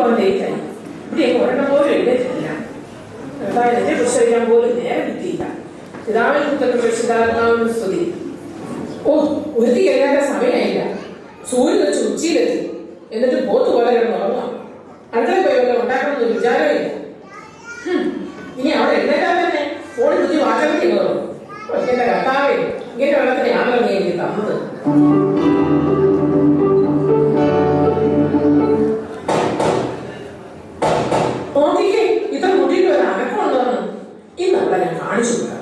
പോകാൻ ലേറ്റായി. ഇവിടെ ഒരെണ്ണം പോലും എഴുന്നേറ്റില്ല. എന്റെ പുസ്തകം പോലും നേരെ കിട്ടിയില്ല. പിതാവിൻ പുത്രനും പരിശുദ്ധാത്മാവിനും സ്തുതി. ഓ, ഒരുത്തി കഴിയാത്ത സമയമായില്ല. സൂര്യൻ വെച്ച് ഉച്ചയിലെത്തി. എന്നിട്ട് പോത്ത് പോലെ കിടന്ന് ഉറങ്ങാം. അടുക്കള പോയി വല്ല ഉണ്ടാക്കണമെന്ന് വിചാരമില്ല. ഇനി അവിടെ എഴുന്നേറ്റാൽ തന്നെ ഫോണിൽ ബുദ്ധി വാചകം ചെയ്യുന്നതോ? എന്റെ കർത്താവേ, ഇങ്ങനെ വെള്ളത്തിന് യാതൊരു നീ എനിക്ക് തന്നത്. നോക്കിക്കേ, ഇത്ര മുട്ടിയിട്ട് ഒരു അനക്കമുണ്ടോന്ന് ഇന്ന് അവിടെ ഞാൻ കാണിച്ചു കൊടുക്കാം.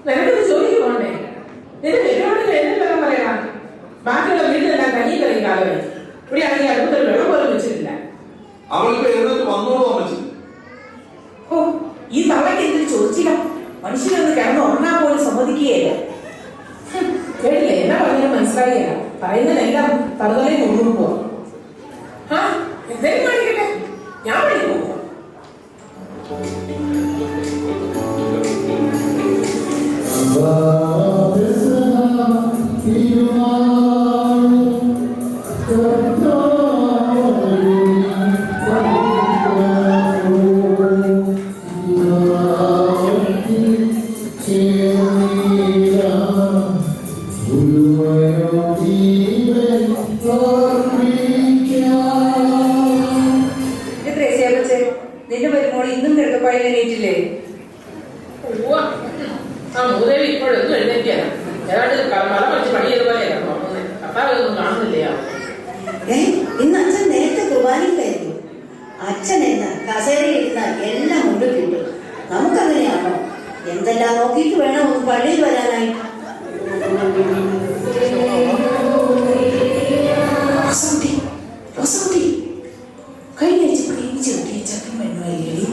നിനക്കൊരു ജോലിക്ക് പോകണ്ടേ? നിന്റെ വെല്ലുവിളികൾ എന്നെ വെള്ളം പറയണം. ബാക്കിയുള്ള വീട്ടിലെല്ലാം കഞ്ഞി കറിയും കാലമായി. ഇവിടെ ആണെങ്കിൽ അടുത്തൊരു വെള്ളം പോലും വെച്ചിട്ടില്ല. ഓ, ഈ തള്ളക്ക് എന്തൊരു ചോദിച്ചില്ല. മനുഷ്യനൊന്ന് കിടന്ന് ഉറങ്ങാൻ പോലും സമ്മതിക്കുകയല്ല. കേട്ടില്ലേ? എന്നാ പറഞ്ഞാലും മനസ്സിലായില്ല. പറയുന്നതെല്ലാം തറുതലയിൽ കൊണ്ടു പോവാ. ആ, എന്തായാലും കാണിക്കട്ടെ, ഞാൻ വഴി പോവാ. നിന്റെ വരുമ്പോൾ ഇന്നും കിടക്കപ്പാടിൽ എണീറ്റില്ലേ? ആ മൂദേവി ഇപ്പോഴൊന്നും എഴുന്നേറ്റിയാണ്. ഏതാണ്ട് മല മറിച്ച് പണി ചെയ്ത പോലെയാണ്. കർത്താവൊന്നും കാണുന്നില്ലയാ. ഇന്ന് അച്ഛൻ നേരത്തെ കുർബാനയിലായിരുന്നു. അച്ഛൻ എന്ന കസേരയിൽ ഇരുന്നാൽ എല്ലാം കൊണ്ട് കിട്ടും. നമുക്കങ്ങനെയാണോ? എന്തെല്ലാം നോക്കിയിട്ട് വേണം ഒന്ന് പള്ളിയിൽ വരാനായി. കഴിഞ്ഞ ആഴ്ച പ്രേമിച്ച് കിട്ടിയ ചക്കൻ പെണ്ണുമായില്ലേ?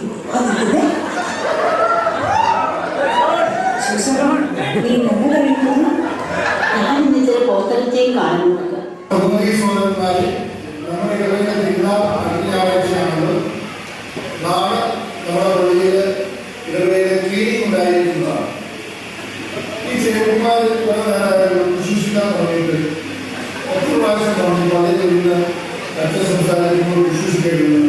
നീ നല്ല കഴിക്കുന്നു. ഞാനും ഇതിലെ പോത്തലത്തെയും കാണുന്നു. നാളെ നമ്മുടെ പള്ളിയിൽ ഇടവേളയിൽ ക്ലീനിങ് ഉണ്ടായിരിക്കുന്നതാണ്. ഈ ചെറുപ്പന്മാർ വിശ്വസിക്കാൻ തുടങ്ങിയിട്ട് എത്ര പ്രാവശ്യം പറഞ്ഞു പള്ളിയിൽ നിന്ന് മറ്റ് സംസ്ഥാനങ്ങൾ വിശ്വസിക്കേണ്ടത്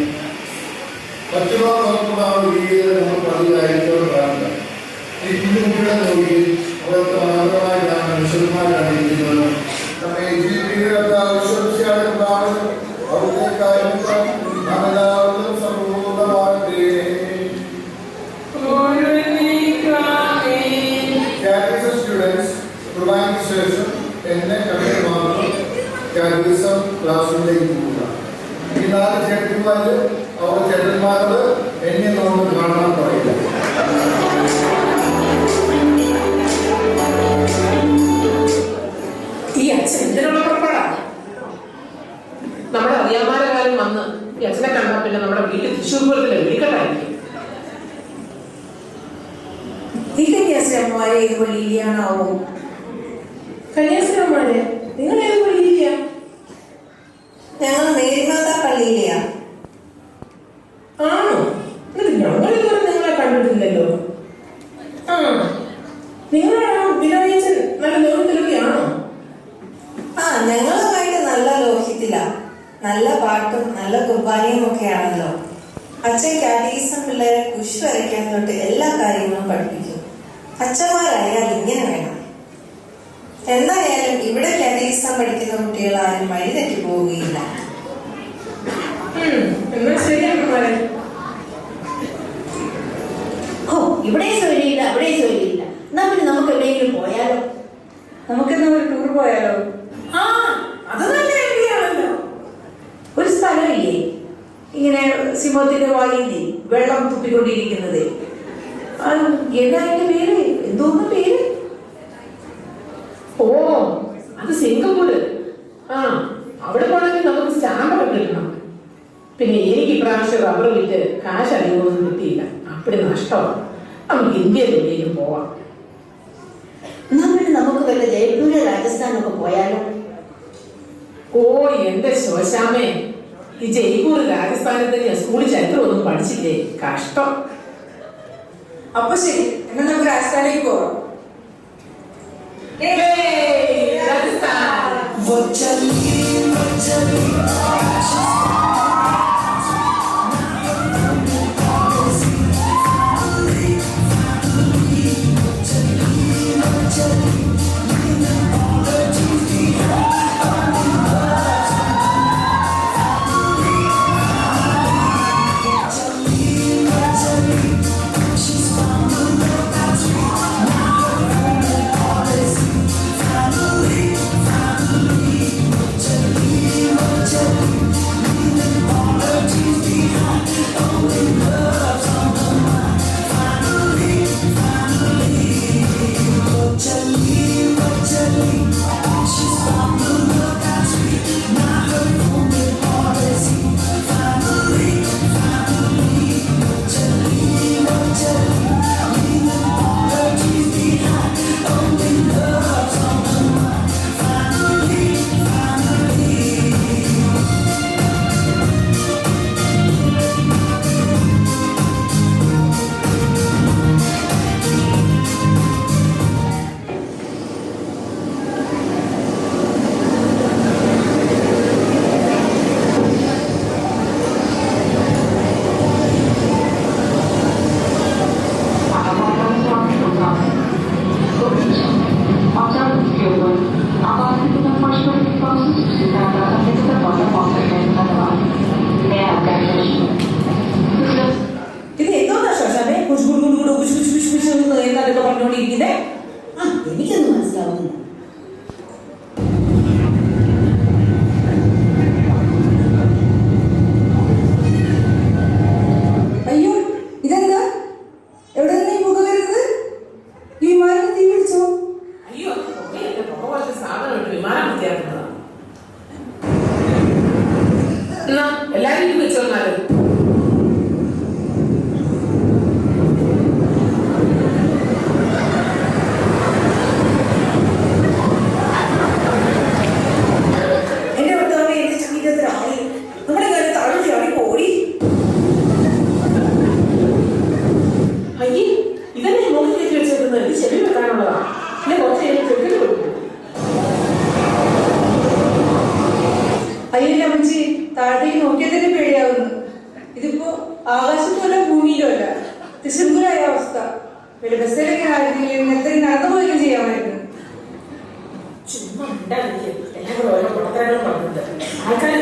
മറ്റുള്ളവർ നോക്കുന്ന രീതിയിൽ നമ്മൾ പള്ളിയിലായിരിക്കും കാണുക. ഈ കുഞ്ഞുകുട്ടികളെ നോക്കി അവർക്ക് മനോഹരമായിട്ടാണ് വിശുദ്ധമായിട്ടാണ് ഇരിക്കുന്നത്. നമ്മെ ജീവിതത്തിലുള്ള വിശ്വസിക്കാറുണ്ടാണ്. അവിടുത്തെ കാര്യങ്ങൾ നാം എല്ലാവരും സമ്പൂർണ്ണമാകട്ടെ. കാറ്റഗിസം സ്റ്റുഡൻസ് കുർബാനയ്ക്ക് ശേഷം എന്നെ കണ്ടിട്ട് മാത്രം കാറ്റഗിസം ക്ലാസ്സിലേക്ക് പോവുക. ഈ 4 ചേട്ടന്മാര് അവരുടെ ചേട്ടന്മാരോട് എന്നെ നമുക്ക് കാണാൻ പറയില്ല. ഈ അച്ഛൻ എന്തിനുള്ള പുറപ്പാടാണ്? നമ്മുടെ അറിയാമാരെ കാലം വന്ന് ഈ അച്ഛനെ കണ്ടാൽ പിന്നെ നമ്മുടെ വീട്ടിൽ തൃശ്ശൂർ പൂരത്തിലെ വെടിക്കെട്ടായിരിക്കും. ഈ കന്യാസ്ത്രീമാരെ ഏത് പള്ളിയിലാണാവോ? കന്യാസ്ത്രീമാരെ നിങ്ങൾ ഏത് പള്ളിയിലാ? ഞങ്ങൾ മേരിമാതാ പള്ളിയിലെയാ. ആണോ? ഞങ്ങൾ ഇതുവരെ നിങ്ങളെ കണ്ടിട്ടില്ലല്ലോ. ആ, നിങ്ങളെ വിനോദച്ചൻ നല്ല ലോകത്തിലൊക്കെയാണോ? ആ, ഞങ്ങളുമായിട്ട് നല്ല ലോഹിത്തില. നല്ല പാട്ടും നല്ല കുർബാനയും ഒക്കെ ആണല്ലോ. അച്ഛൻ കാറ്റഗിസം പിള്ളേരെ കുശ് വരയ്ക്കാൻ തൊട്ട് എല്ലാ കാര്യങ്ങളും പഠിപ്പിക്കും. അച്ഛന്മാരായാൽ ഇങ്ങനെ വേണം. എന്തായാലും ഇവിടെ കാറ്റഗിസം പഠിക്കുന്ന കുട്ടികളാരും വഴി തെറ്റി പോവുകയില്ല. എന്നാ ശരിയാണ്. ഓ, ഇവിടെ ജോലിയില്ല, അവിടെ ജോലിയില്ല. എന്നാ പിന്നെ നമുക്ക് എവിടെയെങ്കിലും പോയാലോ? നമുക്കെന്നാ ഒരു ടൂർ പോയാലോ? ആ, അത് നല്ല ഐഡിയയാണല്ലോ. ഒരു സ്ഥലമില്ലേ ഇങ്ങനെ സിംഹത്തിന്റെ വായിൽ വെള്ളം തുപ്പിക്കൊണ്ടിരിക്കുന്നത്? എന്താ അതിന്റെ പേര്? എന്തോന്ന് പേര്? ഓ, അത് സിംഗപ്പൂര്. ആ, അവിടെ പോണെങ്കിൽ നമുക്ക് സ്റ്റാമ്പൊക്കെ കിട്ടണം. പിന്നെ എനിക്ക് ഇപ്രാവശ്യം റബ്ബർ വിറ്റ് കാശ് അധികമൊന്നും കിട്ടിയില്ല. അപ്പടി നഷ്ടമാണ്. നമുക്ക് ഇന്ത്യയിലേക്ക് പോവാം. നമുക്ക് വല്ല ജയ്പൂര് രാജസ്ഥാനൊക്കെ പോയാലോ? ഓ, എന്റെ ശോശാമേ, ഈ ജയ്പൂർ രാജസ്ഥാനത്ത് ഞാൻ സ്കൂളിൽ ചരിത്രമൊന്നും പഠിച്ചില്ലേ? കഷ്ടം. അപ്പൊ ശരി, എന്നാ നമുക്ക് രാജസ്ഥാനിലേക്ക് പോവാം. രാജസ്ഥാൻ. ഇത് എന്തോന്നാ ശോശാമേ എന്നൊക്കെ പറഞ്ഞുകൊണ്ടിരിക്കുന്നേ? എനിക്കൊന്നും മനസ്സിലാവുന്നില്ല. അയ്യോ, ഇതെന്താ? എവിടെ നിന്ന് ഈ പുക വരുന്നത്? ഈ വിമാനം തീ പിടിച്ചോ? അയ്യോ, പുക സാധനം വിമാനം വൃത്തിയാക്കുന്നതാ. എന്നാ എല്ലാരും ഇത് വെച്ചോന്നാലും താഴത്തേക്ക് നോക്കിയാൽ തന്നെ പേടിയാവുന്നു. ഇതിപ്പോ ആകാശത്തും അല്ല ഭൂമിയിലും അല്ല, തിശങ്കുരായ അവസ്ഥ. വലിയ ബസ്സിലൊക്കെ ആയിരുന്നെങ്കിലും എത്രയും നടന്നു പോലും ചെയ്യാമായിരുന്നു. ചുമ്മാ എല്ലാം കൂടെ ഓരോ പ്രവർത്തനങ്ങളും പറഞ്ഞിട്ട് ആൾക്കാരെ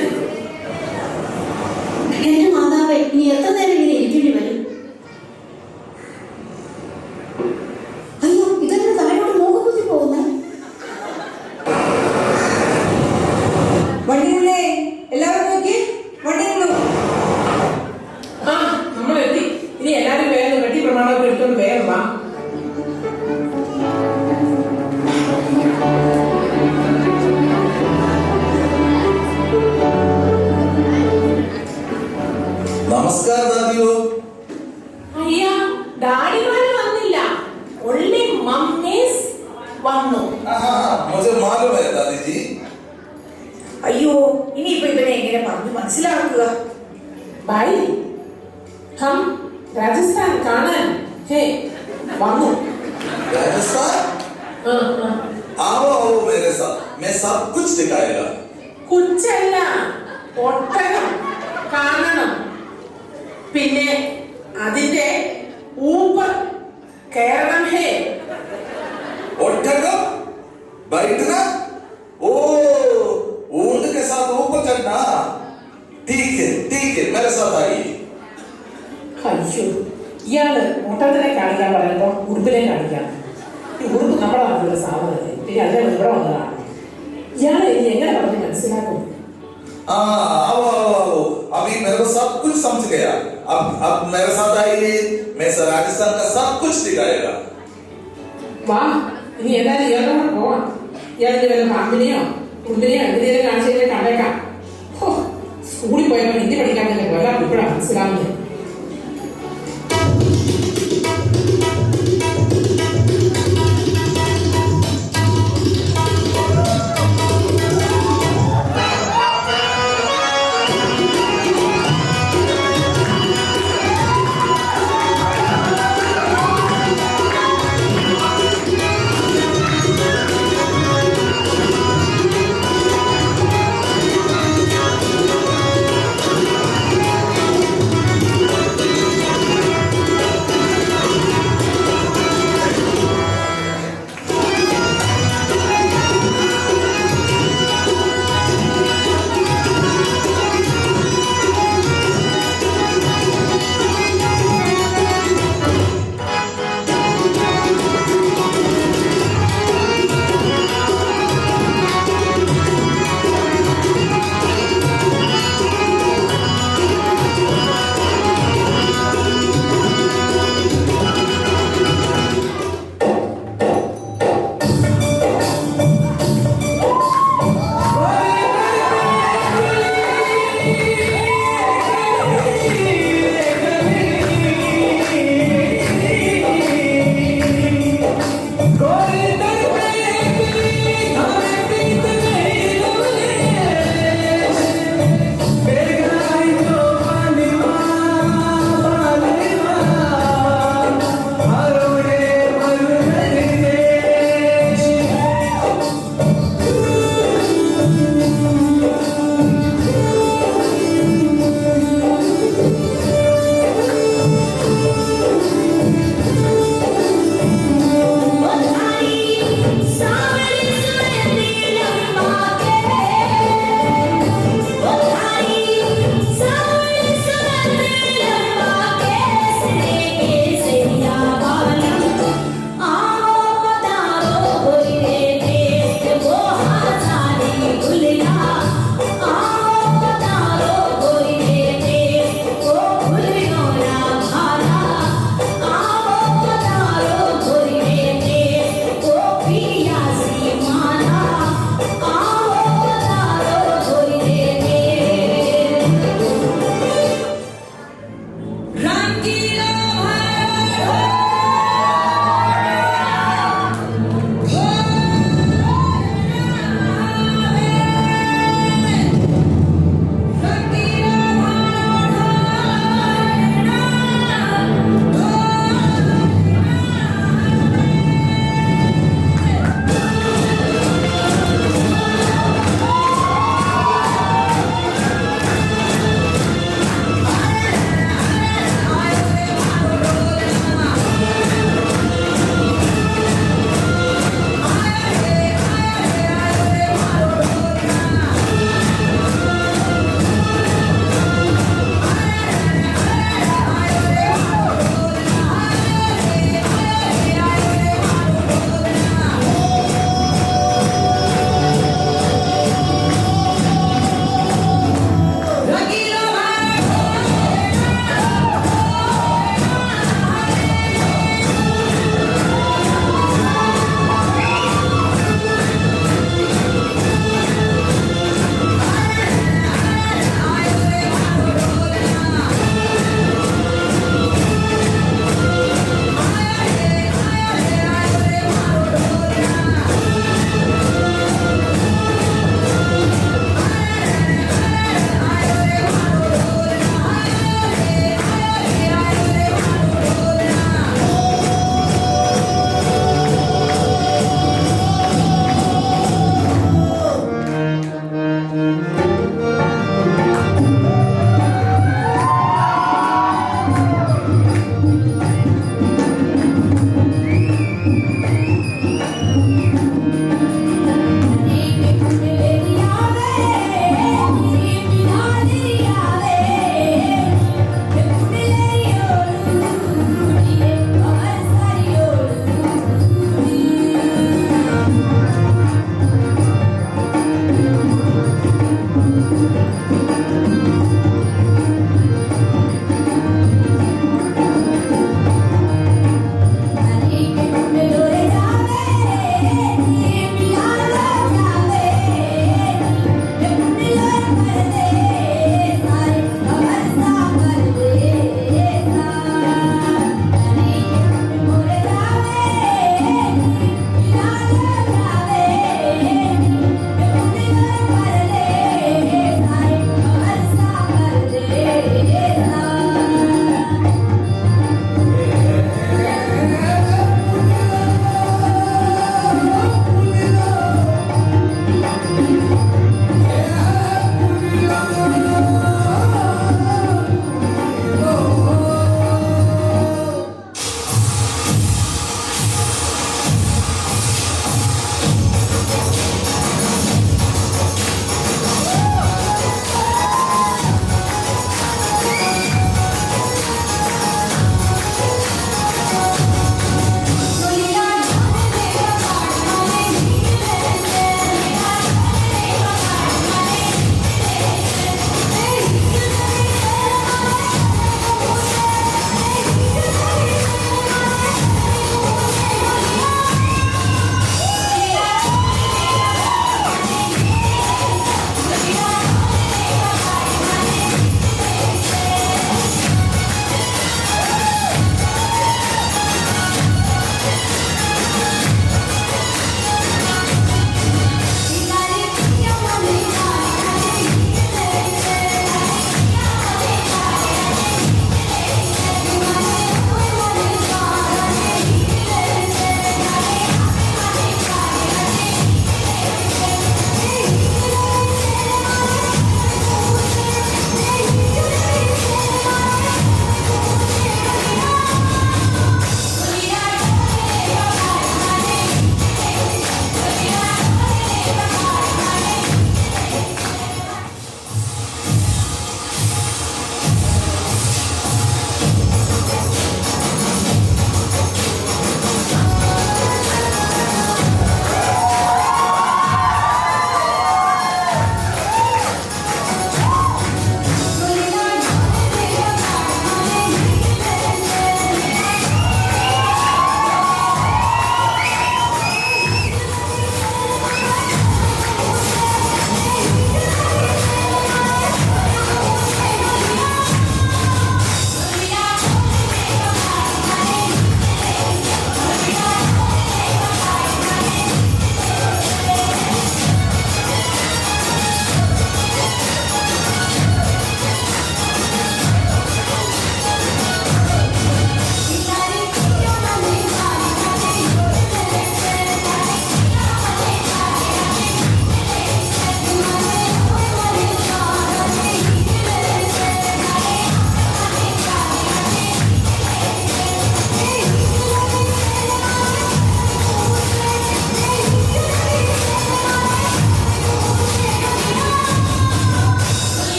എന്റെ മാതാവേ, നീ എത്ര നേരം ഇങ്ങനെ ഇരിക്കേണ്ടി വരും? അയ്യോ, ഇതെന്നെ താഴോട്ട് മൂക്കുകുത്തി പോകുന്നേ. വണ്ടി നിന്നേ, എല്ലാവരും നോക്കി, വണ്ടി നിന്നു. ആ, നമ്മളെത്തി. ഇനി എല്ലാരും വേഗം വെട്ടി പ്രമാണമൊക്കെ എടുത്തോണ്ട് വേഗം വാ. നമസ്കാരം ദാദിയോ. അയ്യാ, ഡാഡിമാര് വന്നില്ല, ഒള്ളി മമ്മീസ് വന്നു. മുझे मालूम है दादी जी. അയ്യോ, ഇനിയിപ്പോ ഇവനെ എങ്ങനെ പറഞ്ഞു മനസ്സിലാക്കുക? ഭായി, ഹം രാജസ്ഥാൻ കാണാൻ ഹേ വന്നു. राजस्थान आओ आओ मेरे साथ, मैं सब कुछ दिखाएगा. കുച്ചല്ല, ഒട്ടകം കാണണം. പിന്നെ അതിന്റെ ഊപ്പർ കയറണം. ഹേ ഒട്ടകം बैठना, ओ ऊंट के साथ ऊपर चढ़ना. ठीक है मेरे साथ आइए. അയ്യോ, ഇയാള് ഒട്ടകത്തിനെ കാണിക്കാൻ പറയുമ്പോ ഉടുപ്പിനെ കാണിക്കാം. ഈ ഉടുപ്പ് നമ്മുടെ നാട്ടിലുള്ള സാധനമല്ലേ, പിന്നെ അതിനെ ഇവിടെ വന്നതാണ്. ഇയാളെ ഇനി എങ്ങനെ പറഞ്ഞ് മനസ്സിലാക്കും? आओ आओ आओ, अभी मेरे को सब कुछ समझ गया. अब मेरे साथ आइए, मैं राजस्थान का सब कुछ दिखाएगा. വാ, ഇനി ഏതായാലും ഇയാളുടെ കൂടെ പോവാം. ഇയാളിന്റെ വല്ല പാമ്പിനെയോ ഉടുപ്പിനെയോ എന്തിനേലും കാണിച്ചതിനെ കണ്ടേക്കാം. സ്കൂളിൽ പോയപ്പോൾ ഹിന്ദി പഠിക്കാൻ തന്നെ വല്ല ഇപ്പോഴാണ് മനസ്സിലാവുന്നത്. I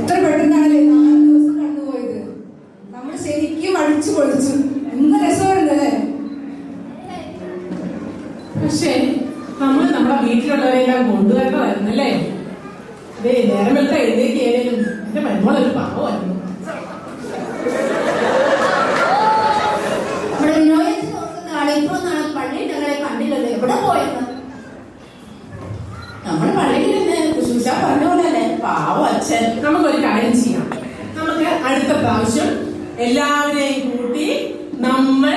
എത്ര പെട്ടെന്നാണല്ലേ 4 ദിവസം കടന്നുപോയത്. നമ്മൾ ശരിക്കും അടിച്ചു പൊളിച്ചു. എന്ത് രസമായിരുന്നല്ലേ. പക്ഷേ നമ്മൾ നമ്മുടെ വീട്ടിലുള്ളവരെല്ലാം കൊണ്ടുവരണമായിരുന്നല്ലേ. അതെ, നേരം വെളുത്ത എഴുന്നേക്കായാലും എന്റെ മരുമോളൊരു പാവമായിരുന്നു. നമ്മുടെ വിനോദത്തിന് ഓർക്കുന്ന ആളെ ഇപ്പൊ നാളെ പള്ളിയിൽ ഞങ്ങളെ കണ്ടില്ലല്ലോ. എവിടെ പോയെന്ന്? നമ്മൾ പള്ളിയിൽ നിന്ന് കുശുശ പറഞ്ഞ പോലല്ലേ പാവം അച്ഛൻ. നമുക്കൊരു കാര്യം ചെയ്യാം. നമുക്ക് അടുത്ത പ്രാവശ്യം എല്ലാവരെയും കൂട്ടി നമ്മൾ